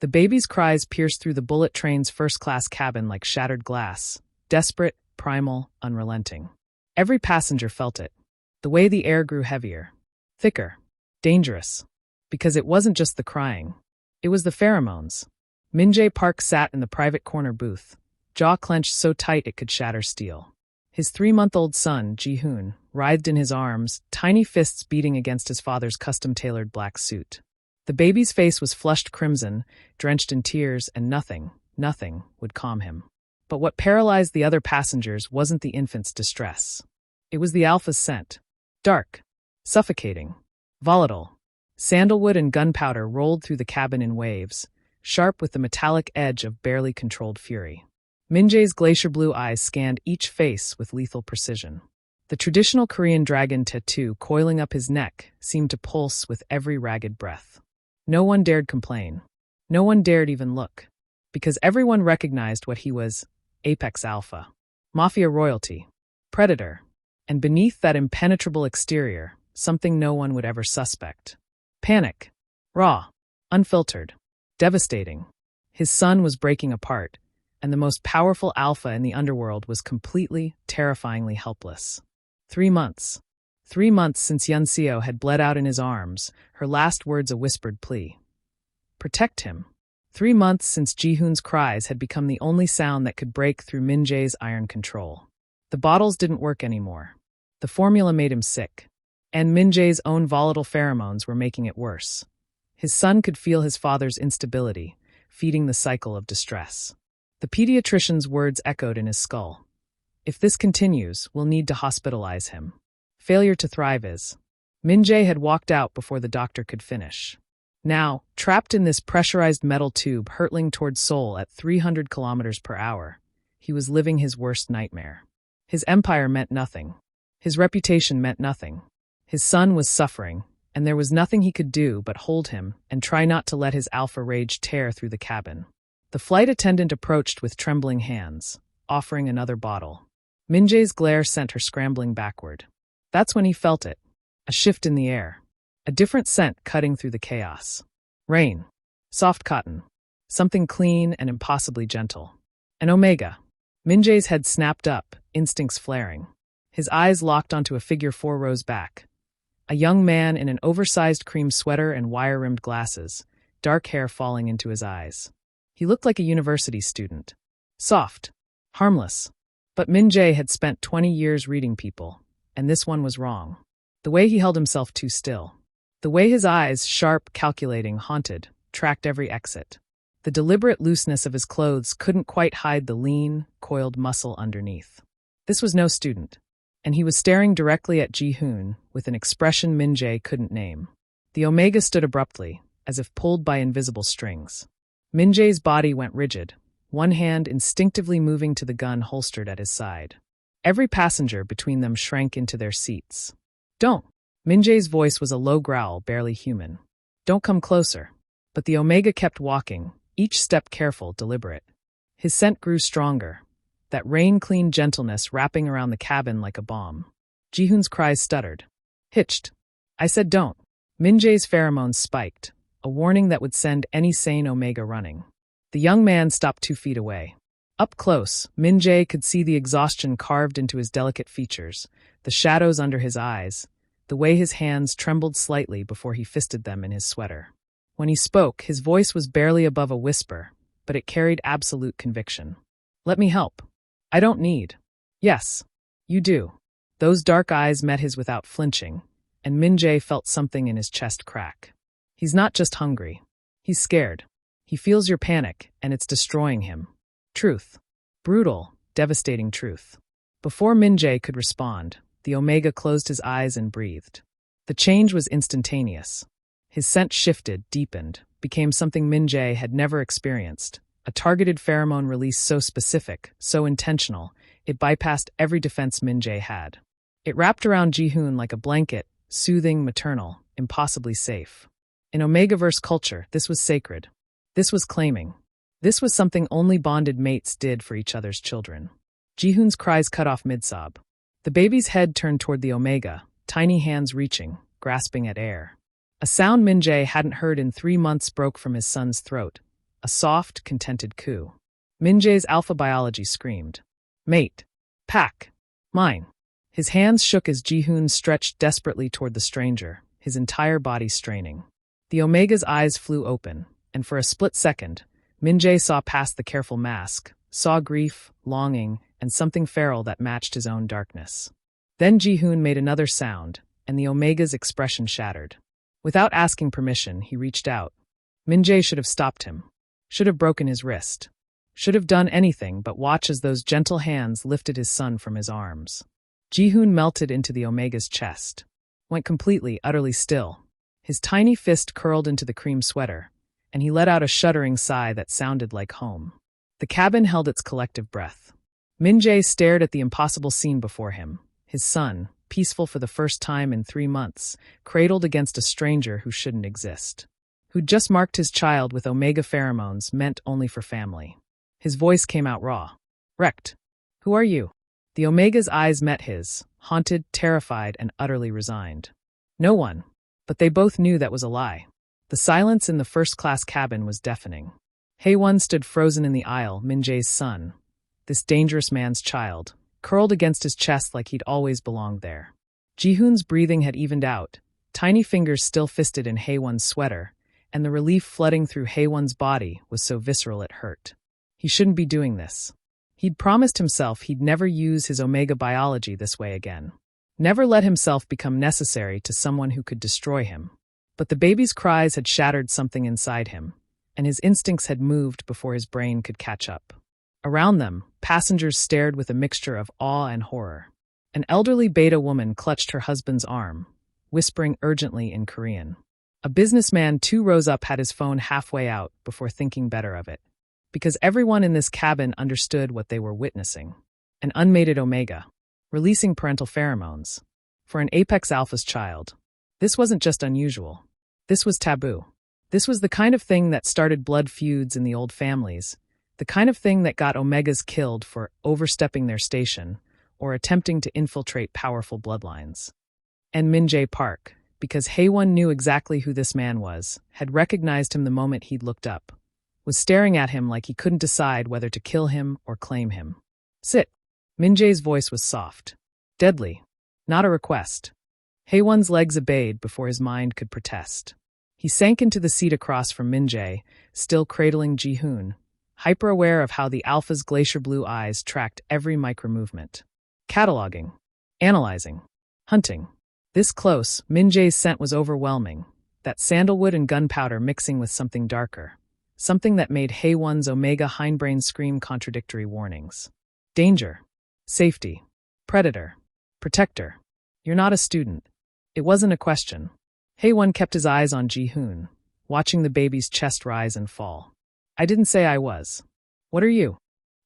The baby's cries pierced through the bullet train's first-class cabin like shattered glass, desperate, primal, unrelenting. Every passenger felt it. The way the air grew heavier, thicker, dangerous. Because it wasn't just the crying. It was the pheromones. Min-Jae Park sat in the private corner booth, jaw clenched so tight it could shatter steel. His 3-month-old son, Ji-hoon, writhed in his arms, tiny fists beating against his father's custom-tailored black suit. The baby's face was flushed crimson, drenched in tears, and nothing would calm him. But what paralyzed the other passengers wasn't the infant's distress. It was the alpha's scent. Dark, suffocating, volatile. Sandalwood and gunpowder rolled through the cabin in waves, sharp with the metallic edge of barely controlled fury. Min-Jae's glacier blue eyes scanned each face with lethal precision. The traditional Korean dragon tattoo coiling up his neck seemed to pulse with every ragged breath. No one dared complain. No one dared even look. Because everyone recognized what he was: apex alpha. Mafia royalty. Predator. And beneath that impenetrable exterior, something no one would ever suspect. Panic. Raw. Unfiltered. Devastating. His son was breaking apart, and the most powerful alpha in the underworld was completely, terrifyingly helpless. 3 months. 3 months since Yunseo had bled out in his arms, her last words a whispered plea. Protect him. 3 months since Ji-hoon's cries had become the only sound that could break through Min-Jae's iron control. The bottles didn't work anymore. The formula made him sick. And Min-Jae's own volatile pheromones were making it worse. His son could feel his father's instability, feeding the cycle of distress. The pediatrician's words echoed in his skull. If this continues, we'll need to hospitalize him. Failure to thrive is. Min-Jae had walked out before the doctor could finish. Now, trapped in this pressurized metal tube hurtling toward Seoul at 300 kilometers per hour, he was living his worst nightmare. His empire meant nothing. His reputation meant nothing. His son was suffering, and there was nothing he could do but hold him and try not to let his alpha rage tear through the cabin. The flight attendant approached with trembling hands, offering another bottle. Min-Jae's glare sent her scrambling backward. That's when he felt it. A shift in the air. A different scent cutting through the chaos. Rain. Soft cotton. Something clean and impossibly gentle. An Omega. Min-Jae's head snapped up, instincts flaring. His eyes locked onto a figure 4 rows back. A young man in an oversized cream sweater and wire-rimmed glasses, dark hair falling into his eyes. He looked like a university student. Soft. Harmless. But Min-Jae had spent 20 years reading people, and this one was wrong. The way he held himself too still. The way his eyes, sharp, calculating, haunted, tracked every exit. The deliberate looseness of his clothes couldn't quite hide the lean, coiled muscle underneath. This was no student, and he was staring directly at Ji-hoon with an expression Min-Jae couldn't name. The Omega stood abruptly, as if pulled by invisible strings. Min-Jae's body went rigid, one hand instinctively moving to the gun holstered at his side. Every passenger between them shrank into their seats. Don't. Min-Jae's voice was a low growl, barely human. Don't come closer. But the Omega kept walking, each step careful, deliberate. His scent grew stronger, that rain-clean gentleness wrapping around the cabin like a bomb. Ji-hoon's cries stuttered. Hitched. I said don't. Min-Jae's pheromones spiked, a warning that would send any sane Omega running. The young man stopped 2 feet away. Up close, Min-Jae could see the exhaustion carved into his delicate features, the shadows under his eyes, the way his hands trembled slightly before he fisted them in his sweater. When he spoke, his voice was barely above a whisper, but it carried absolute conviction. Let me help. I don't need. Yes, you do. Those dark eyes met his without flinching, and Min-Jae felt something in his chest crack. He's not just hungry. He's scared. He feels your panic, and it's destroying him. Truth. Brutal, devastating truth. Before Min-Jae could respond, the Omega closed his eyes and breathed. The change was instantaneous. His scent shifted, deepened, became something Min-Jae had never experienced, a targeted pheromone release so specific, so intentional, it bypassed every defense Min-Jae had. It wrapped around Ji-hoon like a blanket, soothing, maternal, impossibly safe. In omegaverse culture, this was sacred. This was claiming. This was something only bonded mates did for each other's children. Ji-hoon's cries cut off mid-sob. The baby's head turned toward the Omega, tiny hands reaching, grasping at air. A sound Min-Jae hadn't heard in 3 months broke from his son's throat, a soft, contented coo. Min-Jae's alpha biology screamed. Mate. Pack. Mine. His hands shook as Ji-hoon stretched desperately toward the stranger, his entire body straining. The Omega's eyes flew open, and for a split second, Min-Jae saw past the careful mask, saw grief, longing, and something feral that matched his own darkness. Then Ji-hoon made another sound, and the Omega's expression shattered. Without asking permission, he reached out. Min-Jae should have stopped him, should have broken his wrist, should have done anything but watch as those gentle hands lifted his son from his arms. Ji-hoon melted into the Omega's chest, went completely, utterly still. His tiny fist curled into the cream sweater, and he let out a shuddering sigh that sounded like home. The cabin held its collective breath. Min-Jae stared at the impossible scene before him, his son, peaceful for the first time in 3 months, cradled against a stranger who shouldn't exist, who'd just marked his child with Omega pheromones meant only for family. His voice came out raw. Wrecked. Who are you? The Omega's eyes met his, haunted, terrified, and utterly resigned. No one. But they both knew that was a lie. The silence in the first-class cabin was deafening. Hae-Won stood frozen in the aisle, Min-Jae's son, this dangerous man's child, curled against his chest like he'd always belonged there. Ji-hoon's breathing had evened out, tiny fingers still fisted in Hae-Won's sweater, and the relief flooding through Hae-Won's body was so visceral it hurt. He shouldn't be doing this. He'd promised himself he'd never use his Omega biology this way again. Never let himself become necessary to someone who could destroy him. But the baby's cries had shattered something inside him, and his instincts had moved before his brain could catch up. Around them, passengers stared with a mixture of awe and horror. An elderly beta woman clutched her husband's arm, whispering urgently in Korean. A businessman 2 rows up had his phone halfway out before thinking better of it. Because everyone in this cabin understood what they were witnessing. An unmated Omega, releasing parental pheromones. For an apex alpha's child. This wasn't just unusual. This was taboo. This was the kind of thing that started blood feuds in the old families, the kind of thing that got Omegas killed for overstepping their station or attempting to infiltrate powerful bloodlines. And Min-Jae Park, because Hae-Won knew exactly who this man was, had recognized him the moment he'd looked up, was staring at him like he couldn't decide whether to kill him or claim him. Sit. Min-Jae's voice was soft. Deadly. Not a request. Hae-Won's legs obeyed before his mind could protest. He sank into the seat across from Min-Jae, still cradling Ji-hoon, hyper-aware of how the alpha's glacier blue eyes tracked every micro-movement. Cataloging. Analyzing. Hunting. This close, Min-Jae's scent was overwhelming, that sandalwood and gunpowder mixing with something darker. Something that made Hae-Won's Omega hindbrain scream contradictory warnings. Danger. Safety. Predator. Protector. You're not a student. It wasn't a question. Hae-Won kept his eyes on Ji-hoon, watching the baby's chest rise and fall. I didn't say I was. What are you?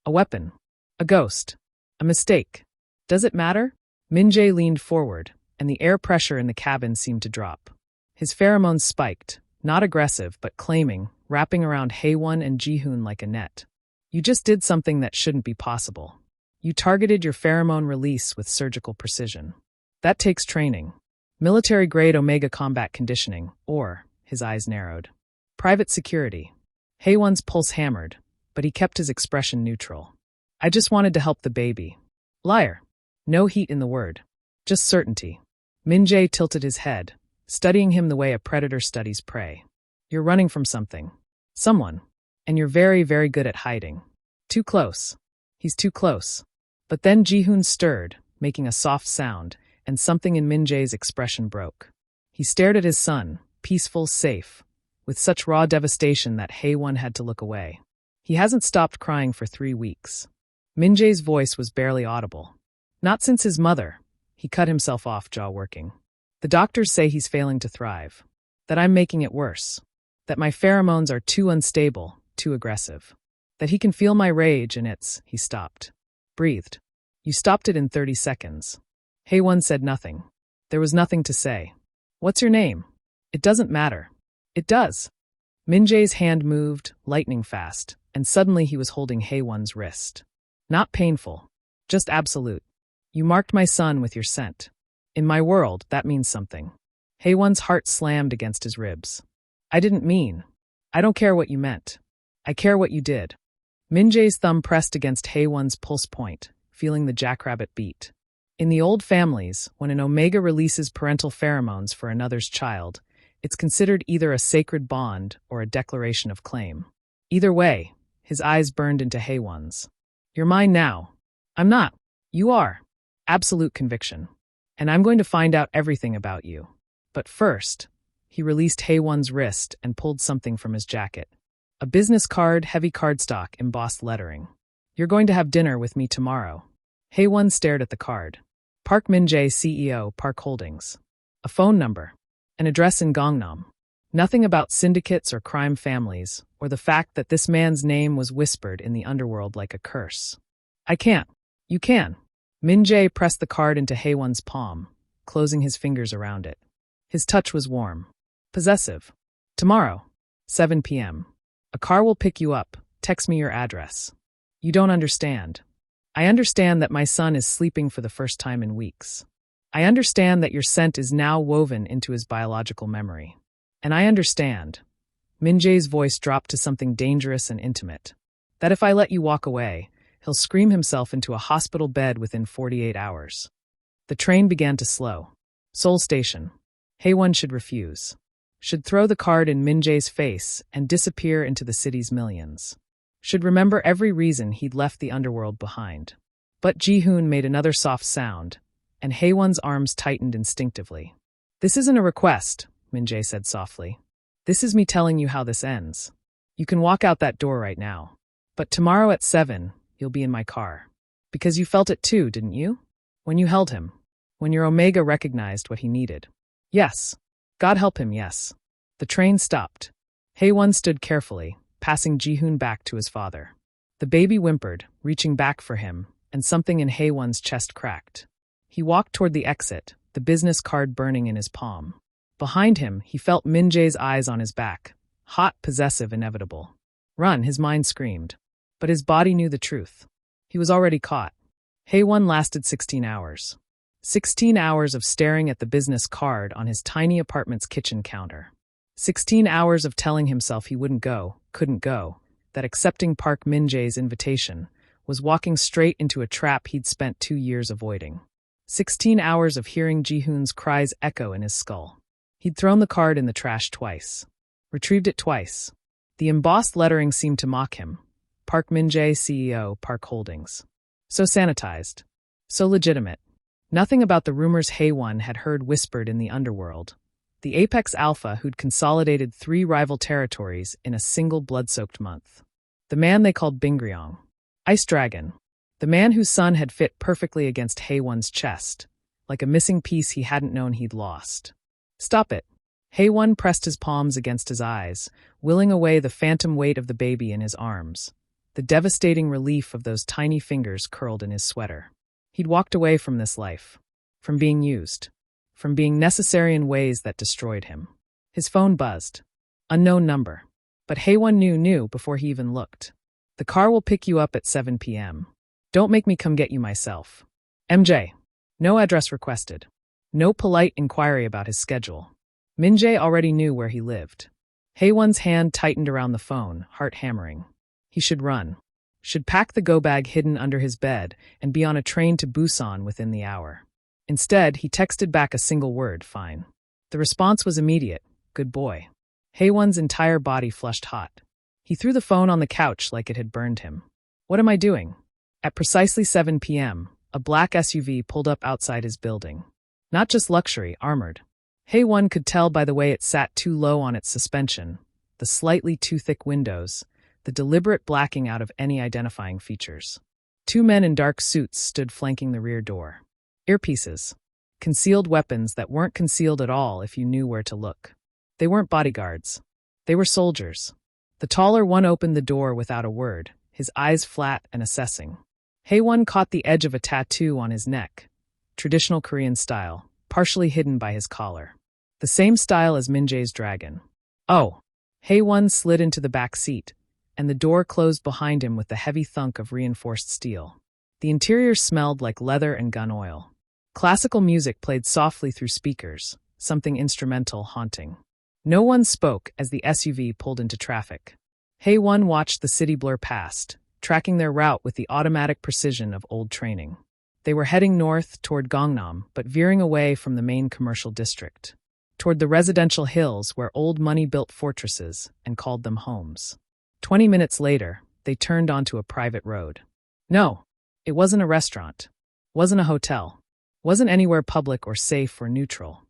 A weapon. A ghost. A mistake. Does it matter? Min-Jae leaned forward, and the air pressure in the cabin seemed to drop. His pheromones spiked, not aggressive but claiming, wrapping around Hae-Won and Ji-hoon like a net. You just did something that shouldn't be possible. You targeted your pheromone release with surgical precision. That takes training. Military-grade Omega combat conditioning, or, his eyes narrowed. Private security. Hae-Won's pulse hammered, but he kept his expression neutral. I just wanted to help the baby. Liar. No heat in the word. Just certainty. Min-Jae tilted his head, studying him the way a predator studies prey. You're running from something. Someone. And you're very, very good at hiding. Too close. He's too close. But then Ji-hoon stirred, making a soft sound, and something in Min-Jae's expression broke. He stared at his son, peaceful, safe, with such raw devastation that Hae-Won had to look away. He hasn't stopped crying for 3 weeks. Min-Jae's voice was barely audible. Not since his mother. He cut himself off, jaw working. The doctors say he's failing to thrive. That I'm making it worse. That my pheromones are too unstable, too aggressive. That he can feel my rage and he stopped. Breathed. You stopped it in 30 seconds. Hae-Won said nothing. There was nothing to say. What's your name? It doesn't matter. It does. Min-Jae's hand moved, lightning fast, and suddenly he was holding Hae-Won's wrist. Not painful. Just absolute. You marked my son with your scent. In my world, that means something. Hae-Won's heart slammed against his ribs. I didn't mean. I don't care what you meant. I care what you did. Min-Jae's thumb pressed against Hae-Won's pulse point, feeling the jackrabbit beat. In the old families, when an omega releases parental pheromones for another's child, it's considered either a sacred bond or a declaration of claim. Either way, his eyes burned into Hae-Won's. You're mine now. I'm not. You are. Absolute conviction. And I'm going to find out everything about you. But first, he released Hae-Won's wrist and pulled something from his jacket. A business card, heavy cardstock, embossed lettering. You're going to have dinner with me tomorrow. Hae-Won stared at the card. Park Min-Jae, CEO, Park Holdings. A phone number. An address in Gangnam. Nothing about syndicates or crime families, or the fact that this man's name was whispered in the underworld like a curse. I can't. You can. Min-Jae pressed the card into Hae-Won's palm, closing his fingers around it. His touch was warm. Possessive. Tomorrow, 7 p.m. A car will pick you up. Text me your address. You don't understand. I understand that my son is sleeping for the first time in weeks. I understand that your scent is now woven into his biological memory. And I understand. Min-Jae's voice dropped to something dangerous and intimate. That if I let you walk away, he'll scream himself into a hospital bed within 48 hours. The train began to slow. Seoul Station. Hae-Won should refuse. Should throw the card in Min-Jae's face and disappear into the city's millions. Should remember every reason he'd left the underworld behind. But Ji-hoon made another soft sound, and Hae-Won's arms tightened instinctively. This isn't a request, Min-Jae said softly. This is me telling you how this ends. You can walk out that door right now. But tomorrow at 7, you'll be in my car. Because you felt it too, didn't you? When you held him. When your Omega recognized what he needed. Yes. God help him, yes. The train stopped. Hae-Won stood carefully, passing Ji-hoon back to his father. The baby whimpered, reaching back for him, and something in Hae-Won's chest cracked. He walked toward the exit, the business card burning in his palm. Behind him, he felt Min-Jae's eyes on his back, hot, possessive, inevitable. Run, his mind screamed. But his body knew the truth. He was already caught. Hae-Won lasted 16 hours. 16 hours of staring at the business card on his tiny apartment's kitchen counter. 16 hours of telling himself he wouldn't go, couldn't go, that accepting Park Min-Jae's invitation was walking straight into a trap he'd spent 2 years avoiding. 16 hours of hearing Ji-hoon's cries echo in his skull. He'd thrown the card in the trash twice. Retrieved it twice. The embossed lettering seemed to mock him. Park Min-Jae, CEO, Park Holdings. So sanitized. So legitimate. Nothing about the rumors Hae-Won had heard whispered in the underworld. The apex alpha who'd consolidated 3 rival territories in a single blood-soaked month. The man they called Bingryong. Ice Dragon. The man whose son had fit perfectly against Hae-Won's chest, like a missing piece he hadn't known he'd lost. Stop it. Hae-Won pressed his palms against his eyes, willing away the phantom weight of the baby in his arms, the devastating relief of those tiny fingers curled in his sweater. He'd walked away from this life, from being used, from being necessary in ways that destroyed him. His phone buzzed. Unknown number. But Hae-Won knew before he even looked. The car will pick you up at 7 p.m. Don't make me come get you myself. MJ. No address requested. No polite inquiry about his schedule. Min-Jae already knew where he lived. Hae-Won's hand tightened around the phone, heart hammering. He should run. Should pack the go-bag hidden under his bed and be on a train to Busan within the hour. Instead, he texted back a single word, fine. The response was immediate, good boy. Hae-Won's entire body flushed hot. He threw the phone on the couch like it had burned him. What am I doing? At precisely 7 p.m., a black SUV pulled up outside his building. Not just luxury, armored. Hae-Won could tell by the way it sat too low on its suspension, the slightly too thick windows, the deliberate blacking out of any identifying features. 2 men in dark suits stood flanking the rear door. Earpieces. Concealed weapons that weren't concealed at all if you knew where to look. They weren't bodyguards. They were soldiers. The taller one opened the door without a word, his eyes flat and assessing. Hae-Won caught the edge of a tattoo on his neck, traditional Korean style, partially hidden by his collar. The same style as Min-Jae's dragon. Oh! Hae-Won slid into the back seat, and the door closed behind him with the heavy thunk of reinforced steel. The interior smelled like leather and gun oil. Classical music played softly through speakers, something instrumental haunting. No one spoke as the SUV pulled into traffic. Hae-Won watched the city blur past, tracking their route with the automatic precision of old training. They were heading north toward Gangnam, but veering away from the main commercial district, toward the residential hills where old money built fortresses and called them homes. 20 minutes later, they turned onto a private road. No, it wasn't a restaurant, wasn't a hotel, wasn't anywhere public or safe or neutral.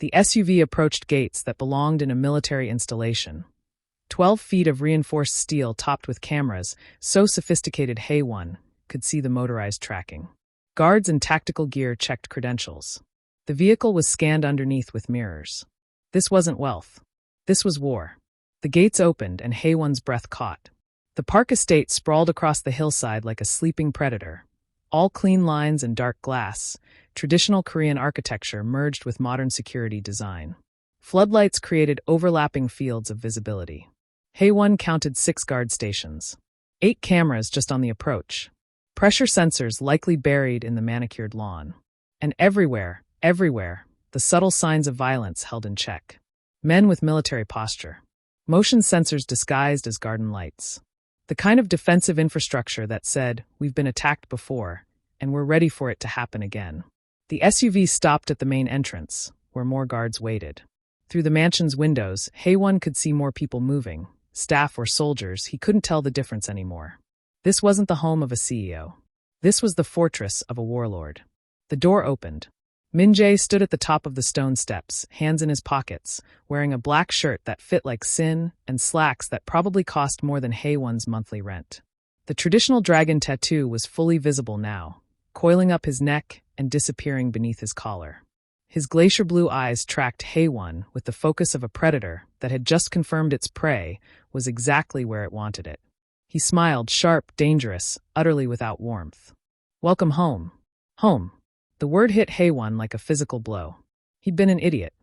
The SUV approached gates that belonged in a military installation. 12 feet of reinforced steel topped with cameras, so sophisticated Hae-Won could see the motorized tracking. Guards in tactical gear checked credentials. The vehicle was scanned underneath with mirrors. This wasn't wealth. This was war. The gates opened and Hae-Won's breath caught. The park estate sprawled across the hillside like a sleeping predator. All clean lines and dark glass, traditional Korean architecture merged with modern security design. Floodlights created overlapping fields of visibility. Hae-Won counted 6 guard stations. 8 cameras just on the approach. Pressure sensors likely buried in the manicured lawn. And everywhere, the subtle signs of violence held in check. Men with military posture. Motion sensors disguised as garden lights. The kind of defensive infrastructure that said, "We've been attacked before, and we're ready for it to happen again." The SUV stopped at the main entrance, where more guards waited. Through the mansion's windows, Hae-Won could see more people moving. Staff or soldiers, he couldn't tell the difference anymore. This wasn't the home of a CEO. This was the fortress of a warlord. The door opened. Min-Jae stood at the top of the stone steps, hands in his pockets, wearing a black shirt that fit like sin and slacks that probably cost more than Hae-Won's monthly rent. The traditional dragon tattoo was fully visible now, coiling up his neck and disappearing beneath his collar. His glacier blue eyes tracked Hae-Won with the focus of a predator that had just confirmed its prey was exactly where it wanted it. He smiled, sharp, dangerous, utterly without warmth. "Welcome home." Home. The word hit Hae-Won like a physical blow. He'd been an idiot.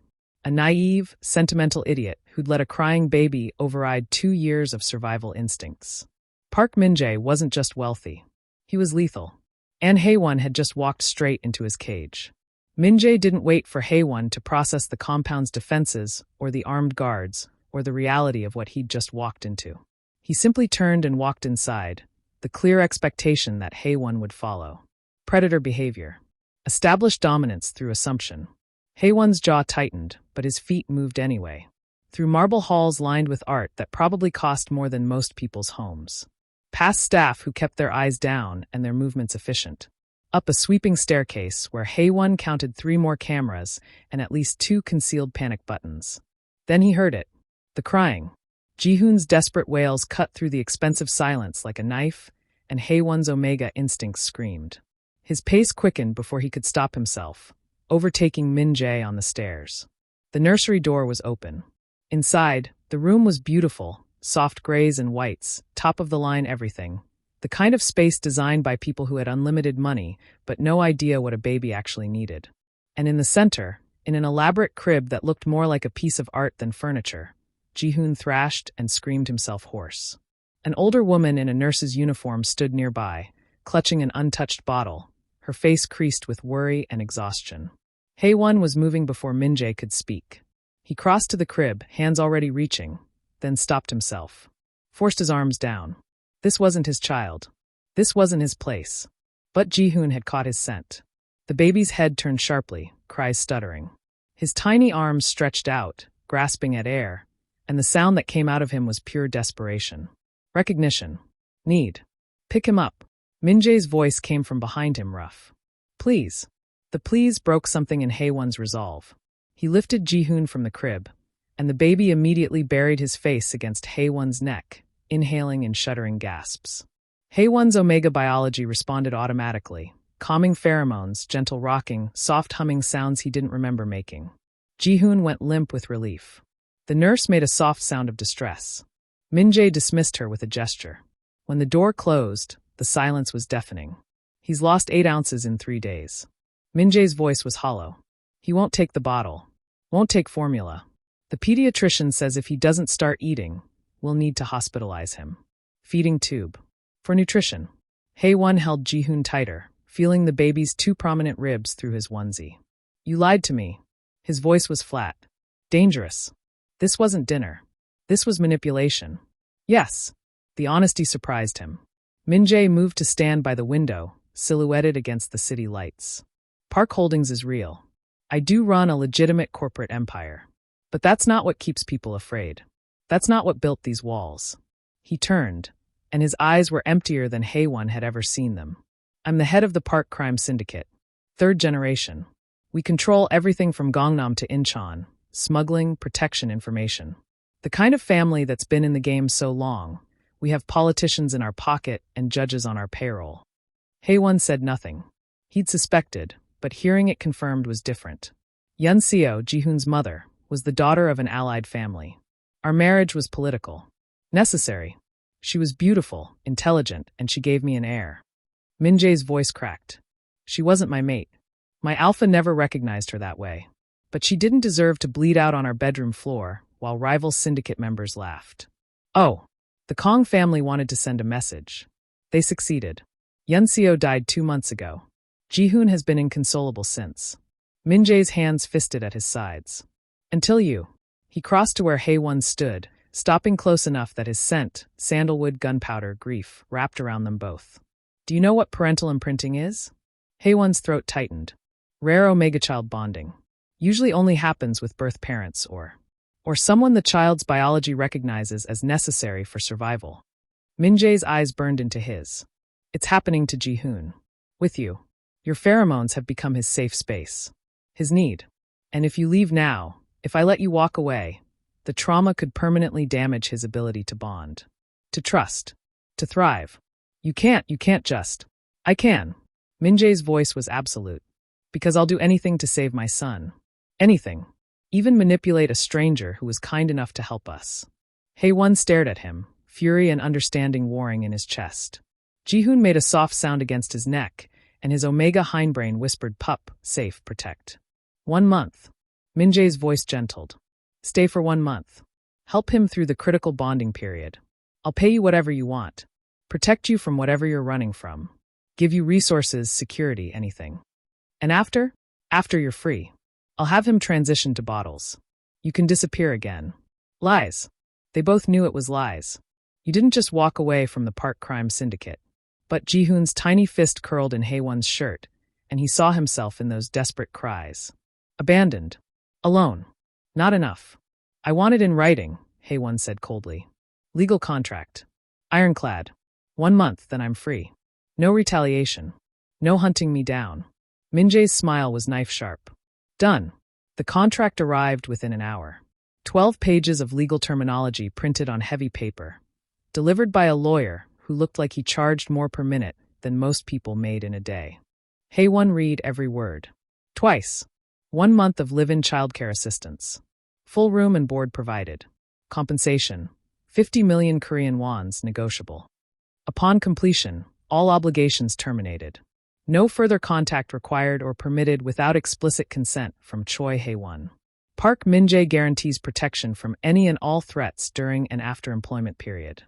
A naive, sentimental idiot who'd let a crying baby override 2 years of survival instincts. Park Min-Jae wasn't just wealthy. He was lethal. And Hae-Won had just walked straight into his cage. Min-Jae didn't wait for Hae-Won to process the compound's defenses or the armed guards or the reality of what he'd just walked into. He simply turned and walked inside, the clear expectation that Hae-Won would follow. Predator behavior. Established dominance through assumption. Hae-Won's jaw tightened, but his feet moved anyway. Through marble halls lined with art that probably cost more than most people's homes. Past staff who kept their eyes down and their movements efficient. Up a sweeping staircase where Hae-Won counted 3 more cameras and at least 2 concealed panic buttons. Then he heard it. The crying. Ji-hoon's desperate wails cut through the expensive silence like a knife, and Hae-Won's Omega instincts screamed. His pace quickened before he could stop himself, overtaking Min-Jae on the stairs. The nursery door was open. Inside, the room was beautiful, soft grays and whites, top-of-the-line everything. The kind of space designed by people who had unlimited money, but no idea what a baby actually needed. And in the center, in an elaborate crib that looked more like a piece of art than furniture, Ji-hoon thrashed and screamed himself hoarse. An older woman in a nurse's uniform stood nearby, clutching an untouched bottle, her face creased with worry and exhaustion. Hae-Won was moving before Min-Jae could speak. He crossed to the crib, hands already reaching, then stopped himself. Forced his arms down. This wasn't his child. This wasn't his place. But Ji-hoon had caught his scent. The baby's head turned sharply, cries stuttering. His tiny arms stretched out, grasping at air, and the sound that came out of him was pure desperation. Recognition. Need. Pick him up. Min-Jae's voice came from behind him, rough. Please. The please broke something in Hae-Won's resolve. He lifted Ji-hoon from the crib, and the baby immediately buried his face against Hae-Won's neck, inhaling in shuddering gasps. Hae-Won's Omega biology responded automatically, calming pheromones, gentle rocking, soft humming sounds he didn't remember making. Ji-hoon went limp with relief. The nurse made a soft sound of distress. Min-Jae dismissed her with a gesture. When the door closed, the silence was deafening. He's lost 8 ounces in 3 days. Min-Jae's voice was hollow. He won't take the bottle. Won't take formula. The pediatrician says if he doesn't start eating, we'll need to hospitalize him. Feeding tube. For nutrition. Hae-Won held Ji-hoon tighter, feeling the baby's 2 prominent ribs through his onesie. You lied to me. His voice was flat. Dangerous. This wasn't dinner. This was manipulation. Yes. The honesty surprised him. Min-Jae moved to stand by the window, silhouetted against the city lights. Park Holdings is real. I do run a legitimate corporate empire. But that's not what keeps people afraid. That's not what built these walls. He turned, and his eyes were emptier than Hae-Won had ever seen them. I'm the head of the Park Crime Syndicate. 3rd generation. We control everything from Gangnam to Incheon, smuggling, protection, information. The kind of family that's been in the game so long, we have politicians in our pocket and judges on our payroll. Hae-Won said nothing. He'd suspected, but hearing it confirmed was different. Yun-Seo, Ji-hoon's mother, was the daughter of an allied family. Our marriage was political. Necessary. She was beautiful, intelligent, and she gave me an heir. Min-Jae's voice cracked. She wasn't my mate. My alpha never recognized her that way. But she didn't deserve to bleed out on our bedroom floor while rival syndicate members laughed. Oh, the Kong family wanted to send a message. They succeeded. Yun-Seo died 2 months ago. Ji-hoon has been inconsolable since. Min-Jae's hands fisted at his sides. Until you. He crossed to where Hae-Won stood, stopping close enough that his scent, sandalwood, gunpowder, grief, wrapped around them both. Do you know what parental imprinting is? Hae-Won's throat tightened. Rare omega-child bonding. Usually only happens with birth parents or someone the child's biology recognizes as necessary for survival. Min-Jae's eyes burned into his. It's happening to Ji-hoon. With you. Your pheromones have become his safe space. His need. And if you leave now, if I let you walk away, the trauma could permanently damage his ability to bond. To trust. To thrive. You can't just. I can. Min-Jae's voice was absolute. Because I'll do anything to save my son. Anything. Even manipulate a stranger who was kind enough to help us. Hae-Won stared at him, fury and understanding warring in his chest. Ji-hoon made a soft sound against his neck, and his Omega hindbrain whispered, "Pup, safe, protect." 1 month. Min-Jae's voice gentled. Stay for 1 month. Help him through the critical bonding period. I'll pay you whatever you want. Protect you from whatever you're running from. Give you resources, security, anything. And after you're free. I'll have him transition to bottles. You can disappear again. Lies. They both knew it was lies. You didn't just walk away from the Park Crime Syndicate. But Ji-hoon's tiny fist curled in Hae-Won's shirt, and he saw himself in those desperate cries. Abandoned. Alone. Not enough. I want it in writing, Hae-Won said coldly. Legal contract. Ironclad. 1 month, then I'm free. No retaliation. No hunting me down. Min-Jae's smile was knife-sharp. Done. The contract arrived within an hour. 12 pages of legal terminology printed on heavy paper. Delivered by a lawyer who looked like he charged more per minute than most people made in a day. Hae-Won read every word. Twice. 1 month of live-in childcare assistance. Full room and board provided. Compensation. 50 million Korean wons negotiable. Upon completion, all obligations terminated. No further contact required or permitted without explicit consent from Choi Hae-Won. Park Min-Jae guarantees protection from any and all threats during and after employment period.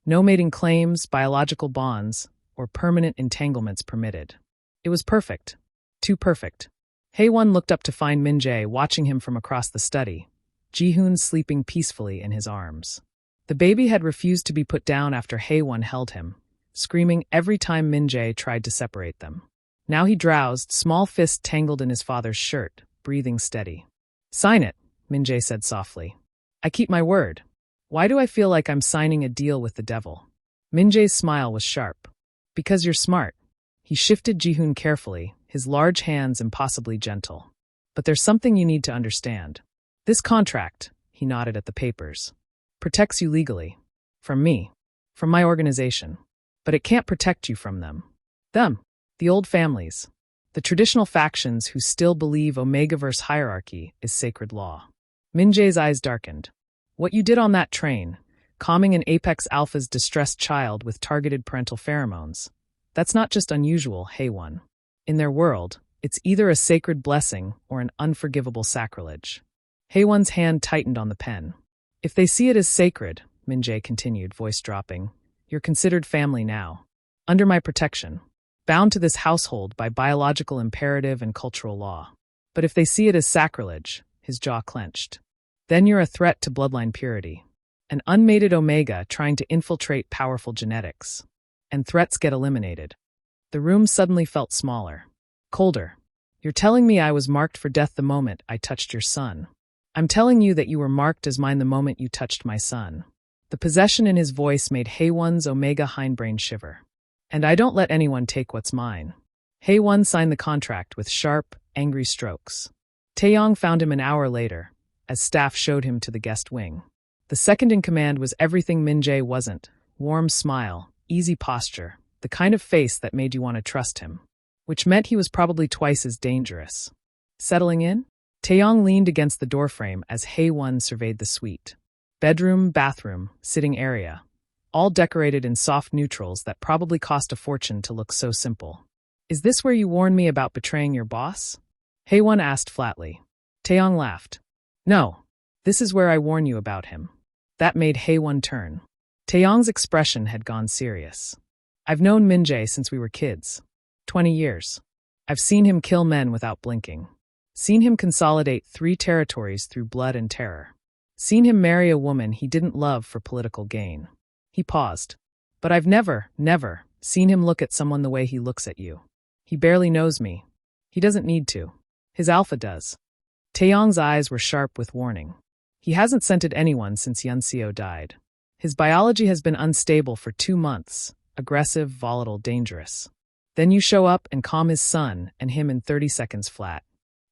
No mating claims, biological bonds, or permanent entanglements permitted. It was perfect. Too perfect. Hae-Won looked up to find Min-Jae watching him from across the study, Ji-hoon sleeping peacefully in his arms. The baby had refused to be put down after Hae-Won held him, screaming every time Min-Jae tried to separate them. Now he drowsed, small fist tangled in his father's shirt, breathing steady. Sign it, Min-Jae said softly. I keep my word. Why do I feel like I'm signing a deal with the devil? Min-Jae's smile was sharp. Because you're smart. He shifted Ji-hoon carefully, his large hands impossibly gentle. But there's something you need to understand. This contract, he nodded at the papers, protects you legally. From me. From my organization. But it can't protect you from them. Them. The old families. The traditional factions who still believe omegaverse hierarchy is sacred law. Min-Jae's eyes darkened. What you did on that train, calming an Apex Alpha's distressed child with targeted parental pheromones, that's not just unusual, Hae-Won. In their world, it's either a sacred blessing or an unforgivable sacrilege. Hae-Won's hand tightened on the pen. If they see it as sacred, Min-Jae continued, voice dropping, you're considered family now. Under my protection. Bound to this household by biological imperative and cultural law. But if they see it as sacrilege, his jaw clenched. Then you're a threat to bloodline purity. An unmated Omega trying to infiltrate powerful genetics. And threats get eliminated. The room suddenly felt smaller. Colder. You're telling me I was marked for death the moment I touched your son. I'm telling you that you were marked as mine the moment you touched my son. The possession in his voice made Hae-Won's Omega hindbrain shiver. And I don't let anyone take what's mine. Hae-Won signed the contract with sharp, angry strokes. Taeyong found him an hour later, as staff showed him to the guest wing. The second in command was everything Min-Jae wasn't: warm smile, easy posture, the kind of face that made you want to trust him. Which meant he was probably twice as dangerous. Settling in? Taeyong leaned against the doorframe as Hae-Won surveyed the suite. Bedroom, bathroom, sitting area. All decorated in soft neutrals that probably cost a fortune to look so simple. Is this where you warned me about betraying your boss? Hae-Won asked flatly. Taeyong laughed. No, this is where I warn you about him. That made Hae-Won turn. Taeyong's expression had gone serious. I've known Min-Jae since we were kids. 20 years. I've seen him kill men without blinking. Seen him consolidate 3 territories through blood and terror. Seen him marry a woman he didn't love for political gain. He paused. But I've never seen him look at someone the way he looks at you. He barely knows me. He doesn't need to. His alpha does. Taeyong's eyes were sharp with warning. He hasn't scented anyone since Yunseo died. His biology has been unstable for 2 months. Aggressive, volatile, dangerous. Then you show up and calm his son and him in 30 seconds flat.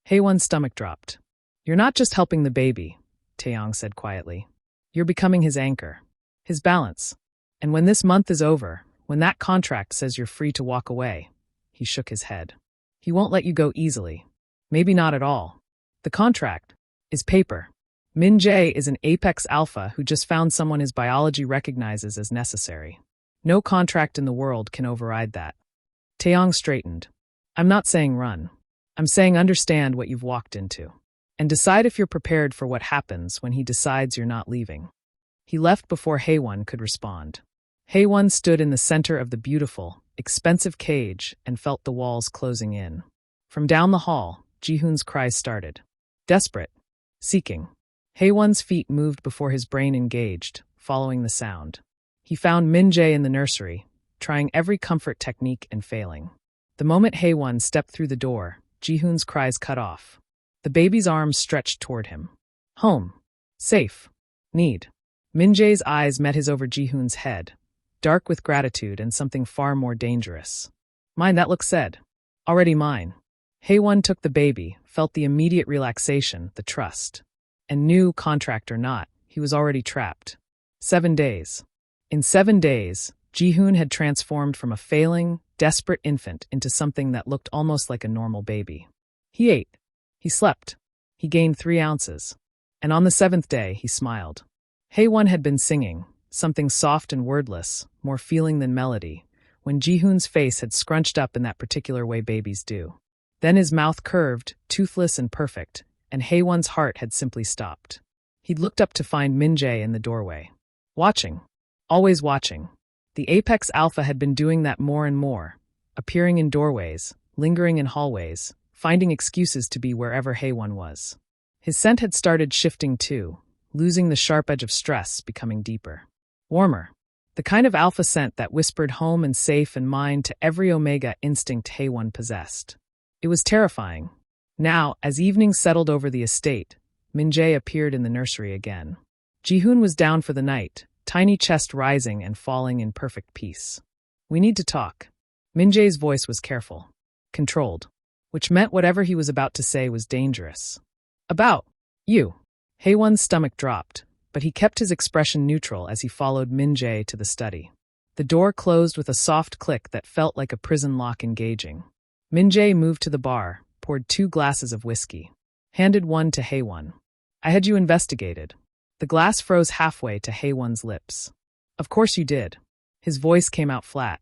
Hae-Won's stomach dropped. You're not just helping the baby, Taeyong said quietly. You're becoming his anchor. His balance. And when this month is over, when that contract says you're free to walk away, he shook his head. He won't let you go easily. Maybe not at all. The contract is paper. Min-Jae is an apex alpha who just found someone his biology recognizes as necessary. No contract in the world can override that. Taeyong straightened. I'm not saying run. I'm saying understand what you've walked into. And decide if you're prepared for what happens when he decides you're not leaving. He left before Hae-Won could respond. Hae-Won stood in the center of the beautiful, expensive cage and felt the walls closing in. From down the hall, Ji-hoon's cries started. Desperate. Seeking. Hae-Won's feet moved before his brain engaged, following the sound. He found Min-Jae in the nursery, trying every comfort technique and failing. The moment Hae-Won stepped through the door, Ji-hoon's cries cut off. The baby's arms stretched toward him. Home. Safe. Need. Min-Jae's eyes met his over Ji-hoon's head, dark with gratitude and something far more dangerous. Mine, that look said. Already mine. Hae-Won took the baby, felt the immediate relaxation, the trust. And knew, contract or not, he was already trapped. 7 days. In 7 days, Ji-hoon had transformed from a failing, desperate infant into something that looked almost like a normal baby. He ate. He slept. He gained 3 ounces. And on the 7th day, he smiled. Hae-Won had been singing, something soft and wordless, more feeling than melody, when Ji-hoon's face had scrunched up in that particular way babies do. Then his mouth curved, toothless and perfect, and Hae-Won's heart had simply stopped. He'd looked up to find Min-Jae in the doorway. Watching. Always watching. The apex alpha had been doing that more and more, appearing in doorways, lingering in hallways, finding excuses to be wherever Hae-Won was. His scent had started shifting too, losing the sharp edge of stress, becoming deeper. Warmer. The kind of alpha scent that whispered home and safe and mine to every Omega instinct Hae-Won possessed. It was terrifying. Now, as evening settled over the estate, Min-Jae appeared in the nursery again. Ji-hoon was down for the night, tiny chest rising and falling in perfect peace. We need to talk. Min-Jae's voice was careful. Controlled. Which meant whatever he was about to say was dangerous. About you. Hae-Won's stomach dropped, but he kept his expression neutral as he followed Min-Jae to the study. The door closed with a soft click that felt like a prison lock engaging. Min-Jae moved to the bar, poured 2 glasses of whiskey. Handed one to Hae-Won. I had you investigated. The glass froze halfway to Hae-Won's lips. Of course you did. His voice came out flat.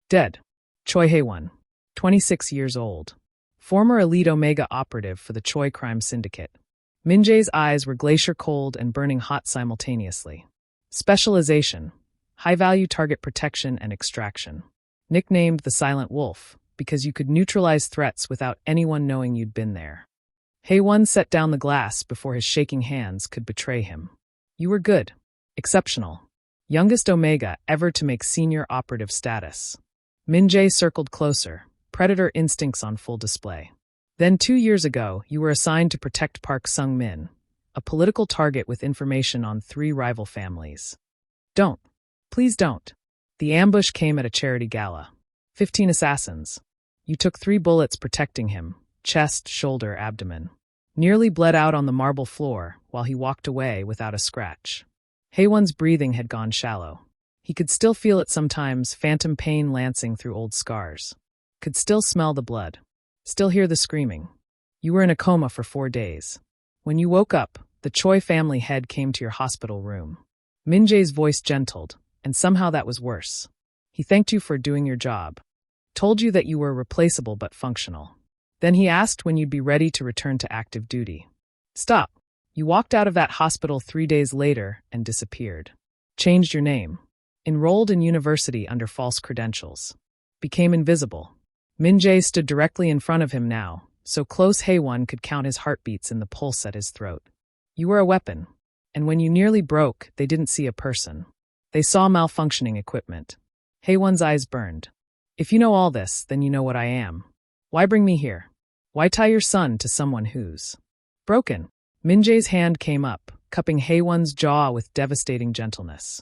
Dead. Choi Hae-Won. 26 years old. Former elite Omega operative for the Choi crime syndicate. Min-Jae's eyes were glacier cold and burning hot simultaneously. Specialization. High-value target protection and extraction. Nicknamed the Silent Wolf, because you could neutralize threats without anyone knowing you'd been there. Hae-Won set down the glass before his shaking hands could betray him. You were good. Exceptional. Youngest Omega ever to make senior operative status. Min-Jae circled closer, predator instincts on full display. Then 2 years ago, you were assigned to protect Park Sung-min, a political target with information on 3 rival families. Don't. Please don't. The ambush came at a charity gala. 15 assassins. You took 3 bullets protecting him, chest, shoulder, abdomen. Nearly bled out on the marble floor while he walked away without a scratch. Hae-Won's breathing had gone shallow. He could still feel it sometimes, phantom pain lancing through old scars. Could still smell the blood. Still hear the screaming. You were in a coma for 4 days. When you woke up, the Choi family head came to your hospital room. Min-Jae's voice gentled, and somehow that was worse. He thanked you for doing your job. Told you that you were replaceable but functional. Then he asked when you'd be ready to return to active duty. Stop. You walked out of that hospital 3 days later and disappeared. Changed your name. Enrolled in university under false credentials. Became invisible. Min-Jae stood directly in front of him now, so close Hae-Won could count his heartbeats in the pulse at his throat. You were a weapon. And when you nearly broke, they didn't see a person. They saw malfunctioning equipment. Hae-Won's eyes burned. If you know all this, then you know what I am. Why bring me here? Why tie your son to someone who's broken? Min-Jae's hand came up, cupping Hae-Won's jaw with devastating gentleness.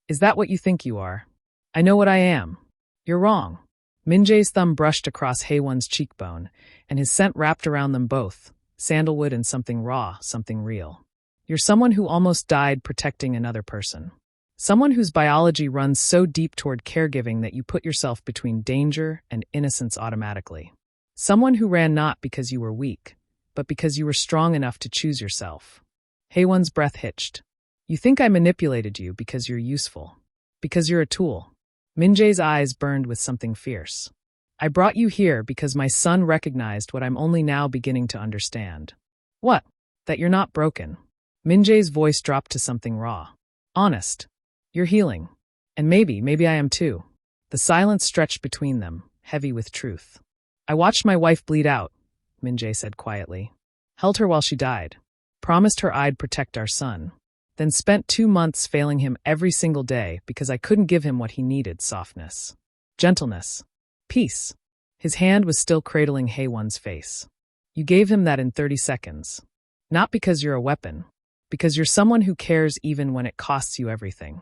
Is that what you think you are? I know what I am. You're wrong. Min-Jae's thumb brushed across Hae-Won's cheekbone, and his scent wrapped around them both, sandalwood and something raw, something real. You're someone who almost died protecting another person. Someone whose biology runs so deep toward caregiving that you put yourself between danger and innocence automatically. Someone who ran not because you were weak, but because you were strong enough to choose yourself. Hae-Won's breath hitched. You think I manipulated you because you're useful. Because you're a tool. Min-Jae's eyes burned with something fierce. I brought you here because my son recognized what I'm only now beginning to understand. What? That you're not broken. Min-Jae's voice dropped to something raw. Honest. You're healing. And maybe I am too. The silence stretched between them, heavy with truth. I watched my wife bleed out, Min-Jae said quietly. Held her while she died. Promised her I'd protect our son. Then spent 2 months failing him every single day because I couldn't give him what he needed: softness, gentleness, peace. His hand was still cradling Hae-Won's face. You gave him that in 30 seconds. Not because you're a weapon. Because you're someone who cares even when it costs you everything.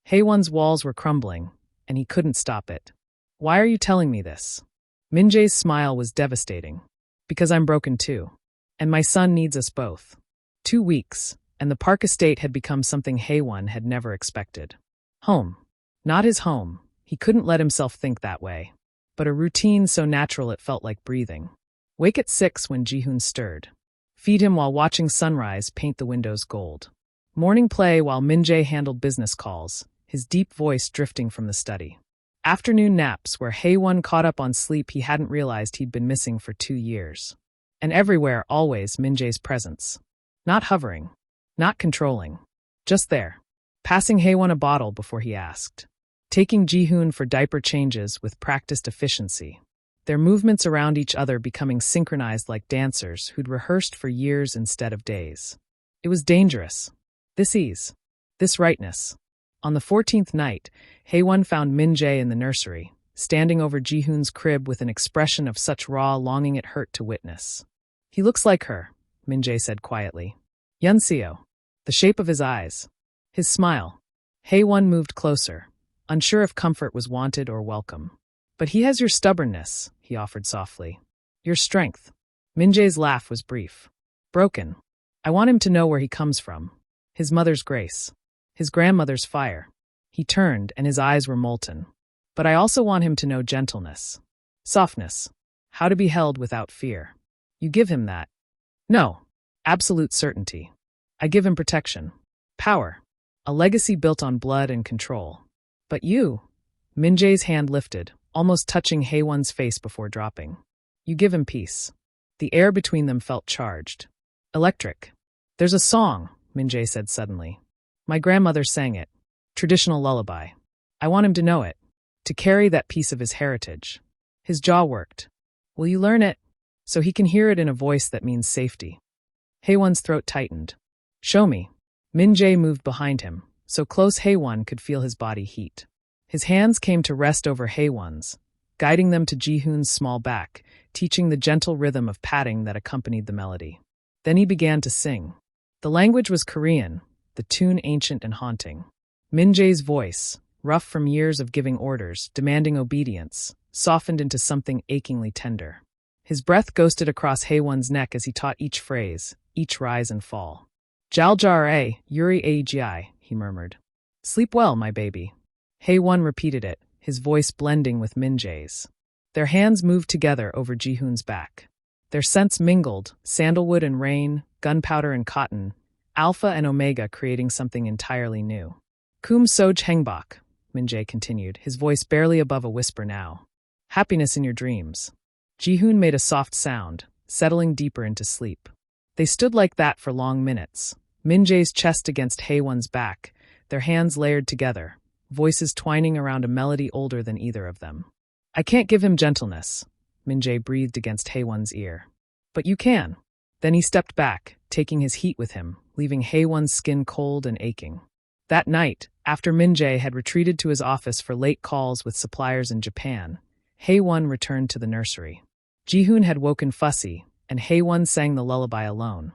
Hae-Won's walls were crumbling, and he couldn't stop it. Why are you telling me this? Min-Jae's smile was devastating. Because I'm broken too. And my son needs us both. 2 weeks, and the Park estate had become something Hae-Won had never expected. Home. Not his home. He couldn't let himself think that way. But a routine so natural it felt like breathing. Wake at 6 when Ji-hoon stirred. Feed him while watching sunrise paint the windows gold. Morning play while Min-Jae handled business calls, his deep voice drifting from the study. Afternoon naps where Hae-Won caught up on sleep he hadn't realized he'd been missing for 2 years. And everywhere, always, Min-Jae's presence. Not hovering. Not controlling. Just there. Passing Hae-Won a bottle before he asked. Taking Ji-hoon for diaper changes with practiced efficiency. Their movements around each other becoming synchronized like dancers who'd rehearsed for years instead of days. It was dangerous. This ease. This rightness. On the 14th night, Hae-Won found Min-Jae in the nursery, standing over Ji-hoon's crib with an expression of such raw longing it hurt to witness. He looks like her, Min-Jae said quietly. Yunseo. The shape of his eyes. His smile. Hae-Won moved closer, unsure if comfort was wanted or welcome. But he has your stubbornness, he offered softly. Your strength. Min-Jae's laugh was brief. Broken. I want him to know where he comes from. His mother's grace. His grandmother's fire. He turned, and his eyes were molten. But I also want him to know gentleness. Softness. How to be held without fear. You give him that. No. Absolute certainty. I give him protection. Power. A legacy built on blood and control. But you. Min-Jae's hand lifted, almost touching Hae-Won's face before dropping. You give him peace. The air between them felt charged. Electric. There's a song, Min-Jae said suddenly. My grandmother sang it. Traditional lullaby. I want him to know it. To carry that piece of his heritage. His jaw worked. Will you learn it? So he can hear it in a voice that means safety. Hae-Won's throat tightened. Show me. Min-Jae moved behind him, so close Hae-Won could feel his body heat. His hands came to rest over Hae-Won's, guiding them to Ji-hoon's small back, teaching the gentle rhythm of patting that accompanied the melody. Then he began to sing. The language was Korean, the tune ancient and haunting. Min-Jae's voice, rough from years of giving orders, demanding obedience, softened into something achingly tender. His breath ghosted across Hae-Won's neck as he taught each phrase, each rise and fall. Jaljar-a, Yuri a-gi, he murmured. Sleep well, my baby. Hae-Won repeated it, his voice blending with Min-Jae's. Their hands moved together over Ji-hoon's back. Their scents mingled, sandalwood and rain, gunpowder and cotton, alpha and omega creating something entirely new. Kum soj hengbok, Min-Jae continued, his voice barely above a whisper now. Happiness in your dreams. Ji-hoon made a soft sound, settling deeper into sleep. They stood like that for long minutes, Min-Jae's chest against Hae-Won's back, their hands layered together, voices twining around a melody older than either of them. I can't give him gentleness, Min-Jae breathed against Hae-Won's ear. But you can. Then he stepped back, taking his heat with him, leaving Hae-Won's skin cold and aching. That night, after Min-Jae had retreated to his office for late calls with suppliers in Japan, Hae-Won returned to the nursery. Ji-hoon had woken fussy, and Hae-Won sang the lullaby alone,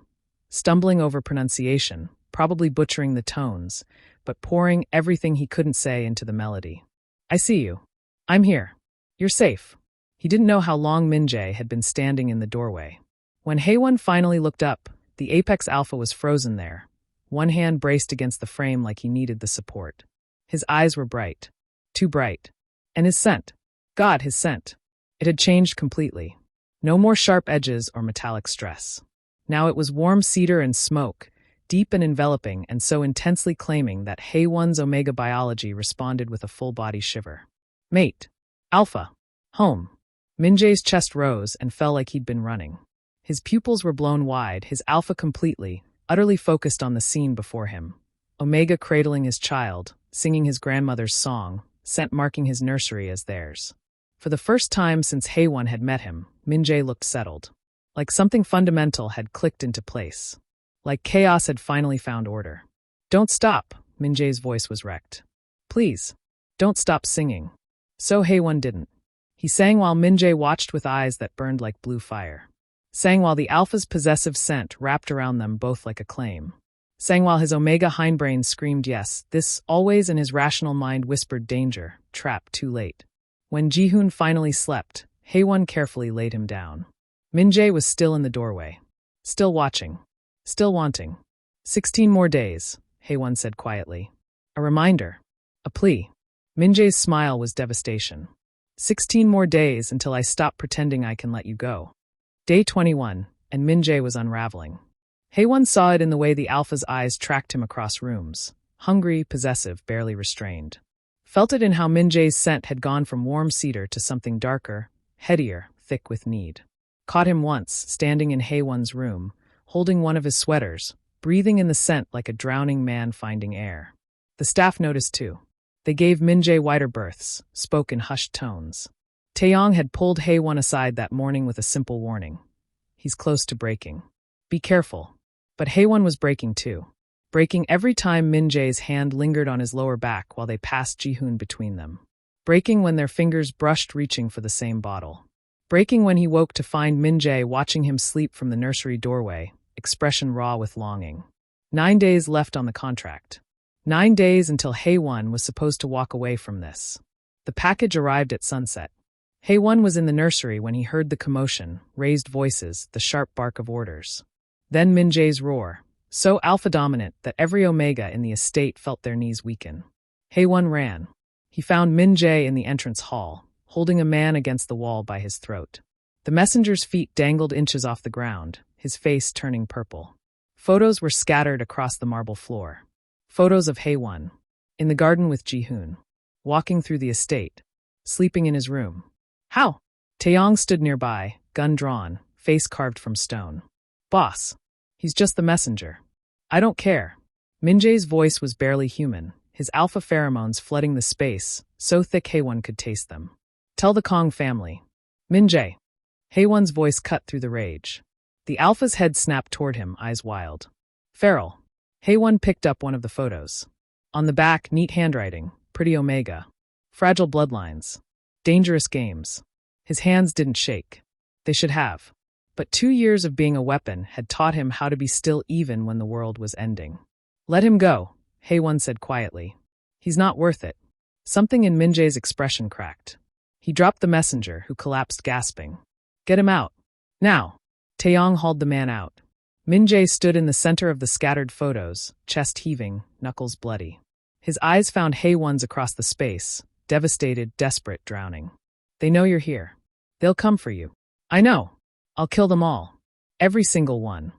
stumbling over pronunciation, probably butchering the tones, but pouring everything he couldn't say into the melody. I see you. I'm here. You're safe. He didn't know how long Min-Jae had been standing in the doorway. When Hae-Won finally looked up, the apex alpha was frozen there, one hand braced against the frame like he needed the support. His eyes were bright. Too bright. And his scent. God, his scent. It had changed completely. No more sharp edges or metallic stress. Now it was warm cedar and smoke, deep and enveloping and so intensely claiming that Hae-Won's omega biology responded with a full-body shiver. Mate. Alpha. Home. Min-Jae's chest rose and fell like he'd been running. His pupils were blown wide, his alpha completely, utterly focused on the scene before him. Omega cradling his child, singing his grandmother's song, scent marking his nursery as theirs. For the first time since Hae-Won had met him, Min-Jae looked settled. Like something fundamental had clicked into place. Like chaos had finally found order. Don't stop, Min-Jae's voice was wrecked. Please, don't stop singing. So Hae-Won didn't. He sang while Min-Jae watched with eyes that burned like blue fire. Sang while the alpha's possessive scent wrapped around them both like a claim. Sang while his omega hindbrain screamed yes, this always, and his rational mind whispered danger, trap, too late. When Ji-hoon finally slept, Hae-Won carefully laid him down. Min-Jae was still in the doorway. Still watching. Still wanting. 16 more days, Hae-Won said quietly. A reminder. A plea. Min-Jae's smile was devastation. 16 more days until I stop pretending I can let you go. Day 21, and Min-Jae was unraveling. Hae-Won saw it in the way the alpha's eyes tracked him across rooms, hungry, possessive, barely restrained. Felt it in how Min-Jae's scent had gone from warm cedar to something darker, headier, thick with need. Caught him once, standing in Hae-Won's room, holding one of his sweaters, breathing in the scent like a drowning man finding air. The staff noticed too. They gave Min-Jae wider berths, spoke in hushed tones. Taeyong had pulled Hae-Won aside that morning with a simple warning. He's close to breaking. Be careful. But Hae-Won was breaking too. Breaking every time Min-Jae's hand lingered on his lower back while they passed Ji-hoon between them. Breaking when their fingers brushed reaching for the same bottle. Breaking when he woke to find Min-Jae watching him sleep from the nursery doorway, expression raw with longing. 9 days left on the contract. 9 days until Hae-Won was supposed to walk away from this. The package arrived at sunset. Hae-Won was in the nursery when he heard the commotion, raised voices, the sharp bark of orders. Then Min-Jae's roar, so alpha-dominant that every omega in the estate felt their knees weaken. Hae-Won ran. He found Min-Jae in the entrance hall, holding a man against the wall by his throat. The messenger's feet dangled inches off the ground, his face turning purple. Photos were scattered across the marble floor. Photos of Hae-Won, in the garden with Ji-hoon, walking through the estate, sleeping in his room. How? Taeyong stood nearby, gun drawn, face carved from stone. Boss. He's just the messenger. I don't care. Min-Jae's voice was barely human, his alpha pheromones flooding the space, so thick Hae-Won could taste them. Tell the Kong family. Min-Jae. Hae-Won's voice cut through the rage. The alpha's head snapped toward him, eyes wild. Feral. Hae-Won picked up one of the photos. On the back, neat handwriting, pretty Omega. Fragile bloodlines. Dangerous games. His hands didn't shake. They should have. But 2 years of being a weapon had taught him how to be still even when the world was ending. Let him go, Hae-Won said quietly. He's not worth it. Something in Min-Jae's expression cracked. He dropped the messenger, who collapsed gasping. Get him out. Now. Taeyong hauled the man out. Min-Jae stood in the center of the scattered photos, chest heaving, knuckles bloody. His eyes found Hae-Won's across the space, devastated, desperate, drowning. They know you're here. They'll come for you. I know. I'll kill them all. Every single one.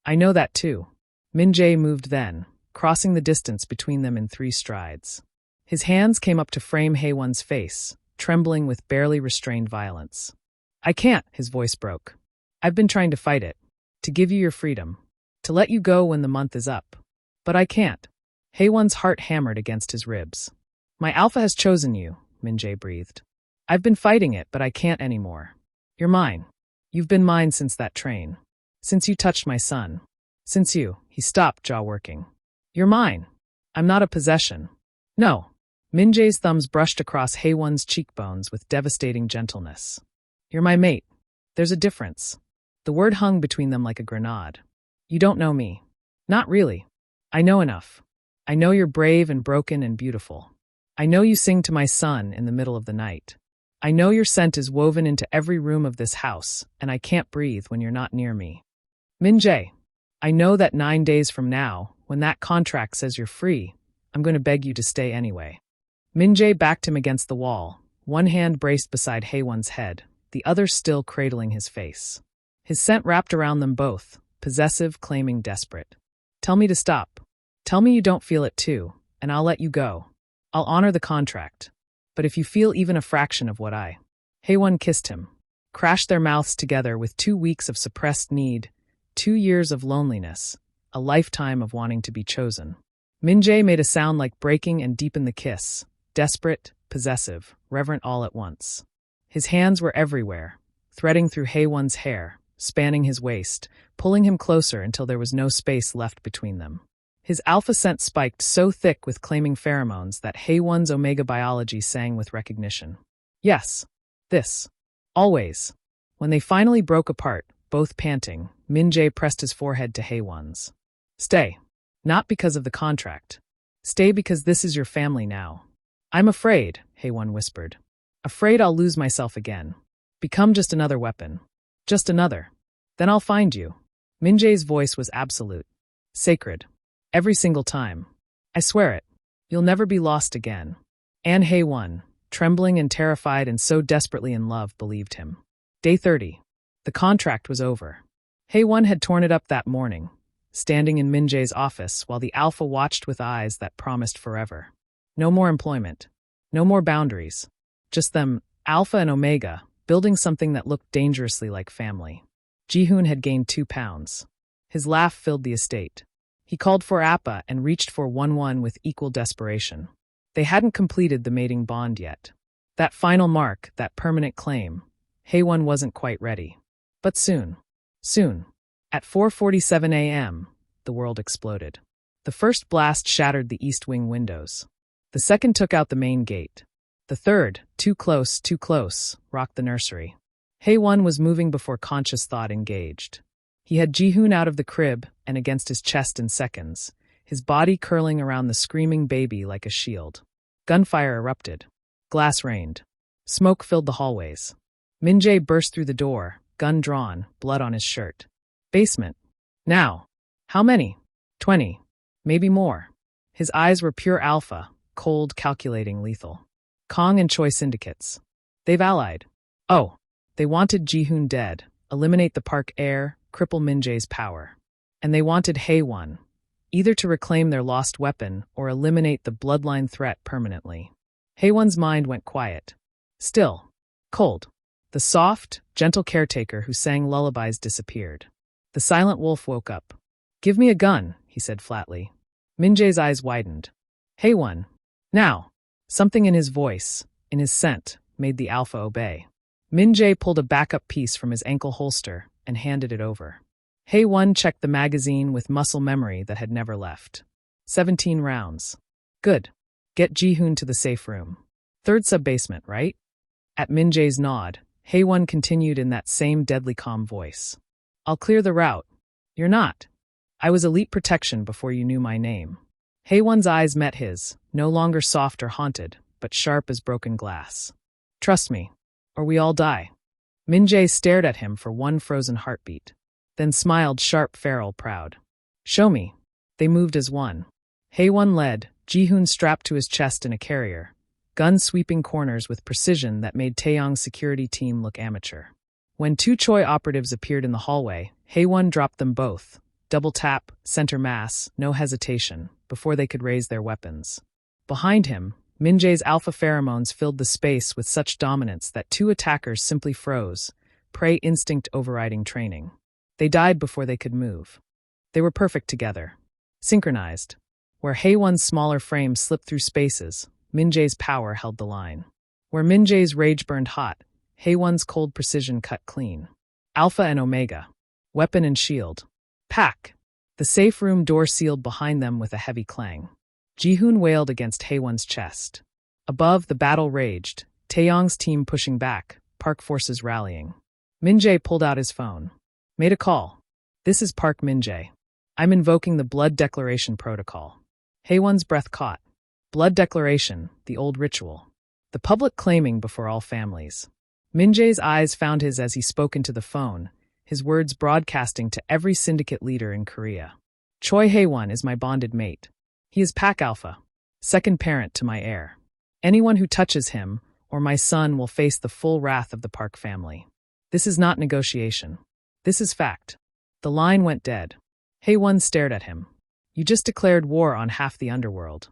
I know that too. Min-Jae moved then, crossing the distance between them in 3 strides. His hands came up to frame Hae-Won's face, trembling with barely restrained violence. I can't, his voice broke. I've been trying to fight it. To give you your freedom. To let you go when the month is up. But I can't. Hae-Won's heart hammered against his ribs. My alpha has chosen you, Min-Jae breathed. I've been fighting it, but I can't anymore. You're mine. You've been mine since that train. Since you touched my son. Since you, he stopped, jaw working. You're mine. I'm not a possession. No. Min-Jae's thumbs brushed across Hae-Won's cheekbones with devastating gentleness. You're my mate. There's a difference. The word hung between them like a grenade. You don't know me. Not really. I know enough. I know you're brave and broken and beautiful. I know you sing to my son in the middle of the night. I know your scent is woven into every room of this house, and I can't breathe when you're not near me. Min-Jae, I know that 9 days from now, when that contract says you're free, I'm going to beg you to stay anyway. Min-Jae backed him against the wall, one hand braced beside Hae-Won's head, the other still cradling his face. His scent wrapped around them both, possessive, claiming desperate. Tell me to stop. Tell me you don't feel it too, and I'll let you go. I'll honor the contract. But if you feel even a fraction of what Hae-Won kissed him, crashed their mouths together with 2 weeks of suppressed need, 2 years of loneliness, a lifetime of wanting to be chosen. Min-Jae made a sound like breaking and deepened the kiss, desperate, possessive, reverent all at once. His hands were everywhere, threading through Hae-Won's hair, spanning his waist, pulling him closer until there was no space left between them. His alpha scent spiked so thick with claiming pheromones that Hae-Won's omega biology sang with recognition. Yes. This. Always. When they finally broke apart, both panting, Min-Jae pressed his forehead to Hae-Won's. Stay. Not because of the contract. Stay because this is your family now. I'm afraid, Hae-Won whispered. Afraid I'll lose myself again. Become just another weapon. Just another. Then I'll find you. Min-Jae's voice was absolute. Sacred. Every single time. I swear it. You'll never be lost again. And Hae-Won, trembling and terrified and so desperately in love, believed him. Day 30. The contract was over. Hae-Won had torn it up that morning, standing in Min-Jae's office while the alpha watched with eyes that promised forever. No more employment. No more boundaries. Just them, alpha and omega, building something that looked dangerously like family. Ji-hoon had gained 2 pounds. His laugh filled the estate. He called for Appa and reached for 1-1 with equal desperation. They hadn't completed the mating bond yet. That final mark, that permanent claim. Hae-Won wasn't quite ready. But soon. Soon. At 4:47 a.m., the world exploded. The first blast shattered the east wing windows. The second took out the main gate. The third, too close, rocked the nursery. Hae-Won was moving before conscious thought engaged. He had Ji-hoon out of the crib and against his chest in seconds, his body curling around the screaming baby like a shield. Gunfire erupted. Glass rained. Smoke filled the hallways. Min-Jae burst through the door, gun drawn, blood on his shirt. Basement. Now. How many? 20. Maybe more. His eyes were pure alpha, cold, calculating, lethal. Kong and Choi syndicates. They've allied. Oh. They wanted Ji-hoon dead, eliminate the park heir, cripple Min-Jae's power. And they wanted Hae-Won, either to reclaim their lost weapon or eliminate the bloodline threat permanently. Hae-Won's mind went quiet. Still. Cold. The soft, gentle caretaker who sang lullabies disappeared. The silent wolf woke up. Give me a gun, he said flatly. Min-Jae's eyes widened. Hae-Won. Now. Something in his voice, in his scent, made the alpha obey. Min-Jae pulled a backup piece from his ankle holster and handed it over. Hae-Won checked the magazine with muscle memory that had never left. 17 rounds. Good. Get Ji-hoon to the safe room. Third sub-basement, right? At Min-Jae's nod, Hae-Won continued in that same deadly calm voice. I'll clear the route. You're not. I was elite protection before you knew my name. Hae-Won's eyes met his, no longer soft or haunted, but sharp as broken glass. Trust me, or we all die. Min-Jae stared at him for one frozen heartbeat, then smiled sharp, feral, proud. Show me. They moved as one. Hae-Won led, Ji-hoon strapped to his chest in a carrier, gun sweeping corners with precision that made Taeyong's security team look amateur. When two Choi operatives appeared in the hallway, Hae-Won dropped them both. Double tap, center mass, no hesitation, before they could raise their weapons. Behind him, Min-Jae's alpha pheromones filled the space with such dominance that two attackers simply froze, prey instinct overriding training. They died before they could move. They were perfect together. Synchronized. Where Hae-Won's smaller frame slipped through spaces, Min-Jae's power held the line. Where Min-Jae's rage burned hot, Hae-Won's cold precision cut clean. Alpha and Omega. Weapon and shield. Pack! The safe room door sealed behind them with a heavy clang. Ji-hoon wailed against Hae-Won's chest. Above, the battle raged, Taeyong's team pushing back, Park forces rallying. Min-Jae pulled out his phone. Made a call. This is Park Min-Jae. I'm invoking the Blood Declaration Protocol. Hae-Won's breath caught. Blood Declaration, the old ritual. The public claiming before all families. Min-Jae's eyes found his as he spoke into the phone, his words broadcasting to every syndicate leader in Korea. Choi Hae-Won is my bonded mate. He is Pack Alpha, second parent to my heir. Anyone who touches him, or my son, will face the full wrath of the Park family. This is not negotiation. This is fact. The line went dead. Hae-Won stared at him. You just declared war on half the underworld.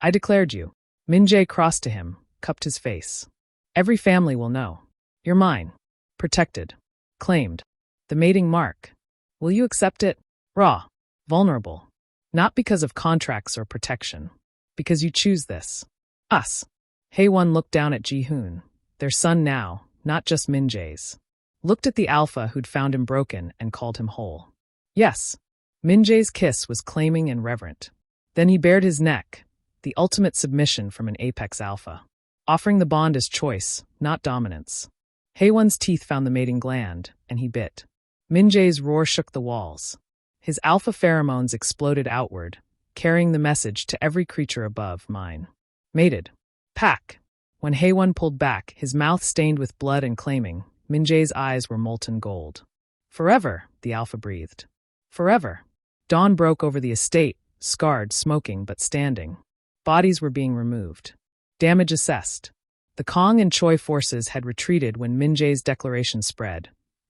I declared you. Min-Jae crossed to him, cupped his face. Every family will know. You're mine. Protected. Claimed. The mating mark. Will you accept it? Raw. Vulnerable. Not because of contracts or protection. Because you choose this. Us. Hae-Won looked down at Ji-hoon, their son now, not just Min-Jae's. Looked at the alpha who'd found him broken and called him whole. Yes. Min-Jae's kiss was claiming and reverent. Then he bared his neck, the ultimate submission from an apex alpha. Offering the bond as choice, not dominance. Hae-Won's teeth found the mating gland, and he bit. Min-Jae's roar shook the walls. His alpha pheromones exploded outward, carrying the message to every creature above mine. Mated. Pack. When Hae-Won pulled back, his mouth stained with blood and claiming, Min-Jae's eyes were molten gold. Forever, the alpha breathed. Forever. Dawn broke over the estate, scarred, smoking, but standing. Bodies were being removed. Damage assessed. The Kong and Choi forces had retreated when Min-Jae's declaration spread,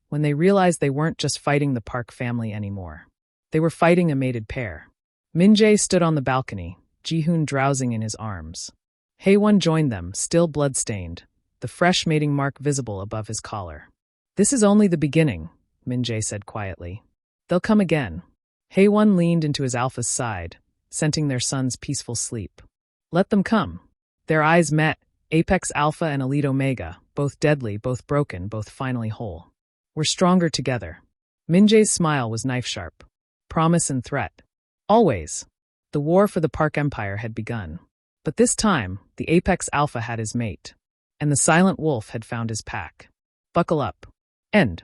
when they realized they weren't just fighting the Park family anymore. They were fighting a mated pair. Min-Jae stood on the balcony, Ji-hoon drowsing in his arms. Hae-Won joined them, still blood-stained, the fresh mating mark visible above his collar. This is only the beginning, Min-Jae said quietly. They'll come again. Hae-Won leaned into his alpha's side, scenting their son's peaceful sleep. Let them come. Their eyes met, Apex Alpha and Elite Omega, both deadly, both broken, both finally whole. We're stronger together. Min-Jae's smile was knife-sharp. Promise and threat. Always. The war for the Park Empire had begun. But this time, the Apex Alpha had his mate. And the Silent Wolf had found his pack. Buckle up. End.